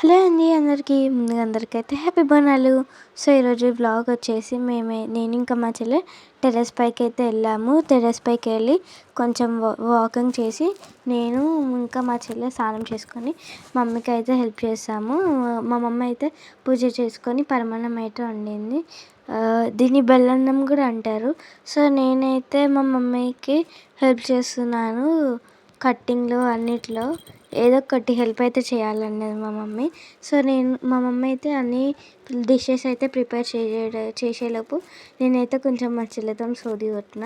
Hello అండి అందరికీ. ముందుగా అందరికైతే హ్యాపీ బోనాలు. సో ఈరోజు వ్లాగ్ వచ్చేసి నేను ఇంకా మా చెల్లి టెర్రస్ పైకి అయితే వెళ్ళాము. టెర్రస్ పైకి వెళ్ళి కొంచెం వాకింగ్ చేసి నేను ఇంకా మా చెల్లి స్నానం చేసుకొని మమ్మీకి అయితే హెల్ప్ చేసాము. మా మమ్మీ అయితే పూజ చేసుకొని పరమాన్నం అయితే వండింది. దీన్ని బెల్లన్నం కూడా అంటారు. సో నేనైతే మా మమ్మీకి హెల్ప్ చేస్తున్నాను కట్టింగ్లో అన్నిట్లో. ఏదో ఒకటి హెల్ప్ అయితే చేయాలన్నది మా మమ్మీ. సో మా మమ్మీ అయితే అన్ని డిషెస్ అయితే ప్రిపేర్ చేసేలోపు నేనైతే కొంచెం మా చెల్లితో సోది కొట్టిన.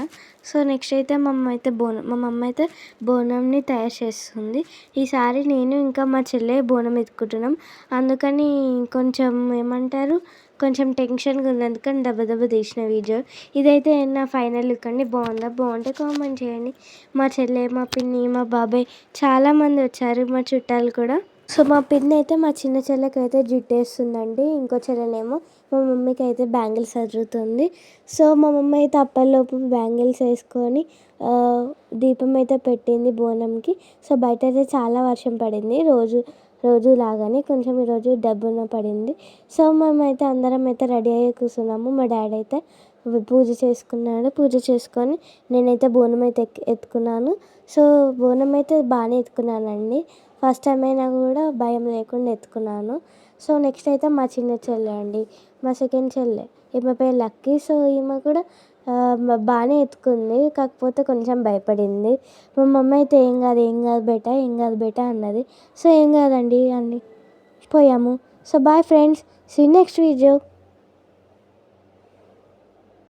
సో నెక్స్ట్ అయితే మా మమ్మీ అయితే బోనంని తయారు చేస్తుంది. ఈసారి నేను ఇంకా మా చెల్లె బోనం ఎత్తుకుంటున్నాం. అందుకని కొంచెం ఏమంటారు, కొంచెం టెన్షన్గా ఉంది. అందుకని దెబ్బ తీసిన వీడియో ఇదైతే నా ఫైనల్ లుక్ అండి. బాగుంటే కామెంట్ చేయండి. మా చెల్లె, మా పిన్ని, మా బాబాయ్ చాలామంది వచ్చారు, మా చుట్టాలు కూడా. సో మా పిన్ని అయితే మా చిన్న చెల్లెకి అయితే జుట్టు వేస్తుందండి. ఇంకో చెల్లెనేమో మా మమ్మీకి అయితే బ్యాంగిల్స్ సర్దుతుంది. సో మా మమ్మీ అయితే అప్పటిలోపు బ్యాంగిల్స్ వేసుకొని దీపం అయితే పెట్టింది బోనంకి. సో బయట అయితే చాలా వర్షం పడింది. రోజు లాగానే కొంచెం ఈరోజు డబ్బున పడింది. సో మేమైతే అందరం అయితే రెడీ అయ్యి కూర్చున్నాము. మా డాడీ అయితే పూజ చేసుకున్నాడు. పూజ చేసుకొని నేనైతే బోనం అయితే ఎత్తుకున్నాను. సో బోనం అయితే బాగానే ఎత్తుకున్నానండి. ఫస్ట్ టైం అయినా కూడా భయం లేకుండా ఎత్తుకున్నాను. సో నెక్స్ట్ అయితే మా చిన్న చెల్లె అండి, మా సెకండ్ చెల్లె, ఈమె పేరు లక్కీ. సో ఈమె కూడా బాగానే ఎత్తుకుంది, కాకపోతే కొంచెం భయపడింది. మా మమ్మీ అయితే ఏం కాదు బేటా అన్నది. సో ఏం కాదండి అని పోయాము. So bye friends, see next video.